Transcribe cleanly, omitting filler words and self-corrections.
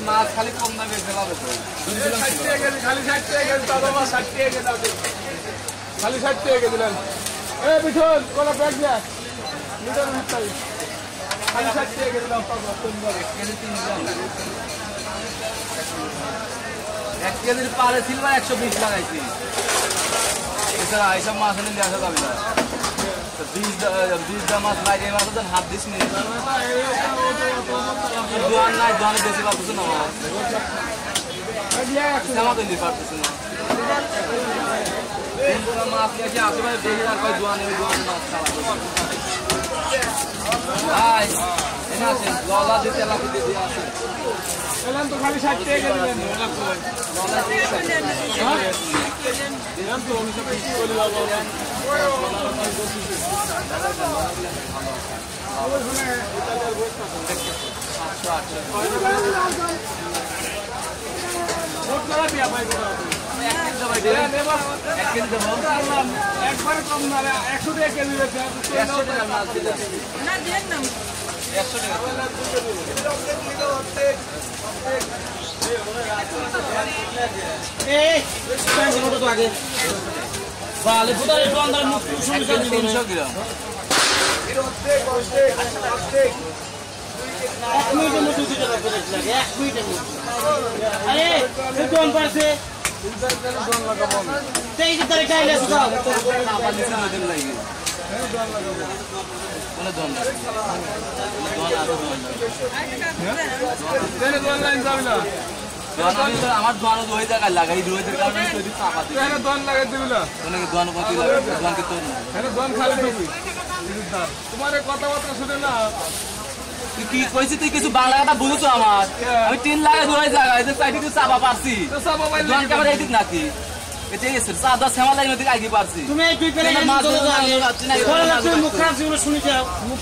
মাছ খালি কম দামে ফেলাবে তো খালি 60 টাকা দাদা মাছ 60 টাকা দাও খালি 60 টাকা দিলেন এ বিঠল কোলা ব্যাগ দে মিটার মিটার খালি 60 টাকা দিলাম পাবো তোমরা 1 কেজি 3 গ্রাম 1 কেজির পারে সিলভার 120 লাগাইছি এটা এইসব মাছ নিয়ে আসা যাবে না 20 মাছ লাগে এই মাছ হাত দিস নি দোয়ান নাই দোয়ানে বেশি পাচ্ছ না মাছ জামা তো নিতে পারতেছ না মাছ নিয়ে আশেপাশে দেখি আর কয় দোয়ানে মাছ খাওয়া ভাই এনে আছেন ললা দিতে লাভ দিতে আছে এলাম তো খালি 60 টাকা দিলেন ললা দিলাম তো আমি সব কিছু বলি বাবা আবার শুনে ইতালিয়ার বয়স কত 700 ওট করা দিয়া ভাই এক কেজি দেবো একবারে কম না 100 টাকা কেজি দিতে 100 টাকা মাছ দিতে না দেন না 100 টাকা এই স্প্যান্ড করো তো আগে বালে পুতারে তো আন্দার মুখ শুনে 300 গ্রাম এক মিনিটের মধ্যে 2 টাকা করে লাগে 1 মিনিটের মধ্যে আরে কোন পারছে দোন লাগাবো 23 তারিখ আইলে আসো আবার নিচে দিন লাগে দোন লাগাবো কোন দোন দোন লাইন যাবে না আমার দোয়ানো দুই জায়গায় লাগাই দুই কারণে তৈরি চাপা দিই এখানে দোয়ান লাগাই দিবি না ওনাকে দোয়ানো কত লাগে দোয়ানকে তো এখানে দোয়ান খালি দিবি তোমার কথাবার্তা শুনে না তুই কি কইছিস তুই কিছু বাংলা কথা বুঝছো আমার আমি 3 লাগাই দুই জায়গায় যে চাইটি তুই চাপা পারছি তো চাপা পাইলে দোয়ান ক্যামেরা এদিক নাকি এতে এসে সাদা শ্যামা লাইন ওদিকে আগে পারছি তুমি এই দুই পেলে মাছ চলে যাও মুখ খারাপ জীবন শুনি যাও মুখ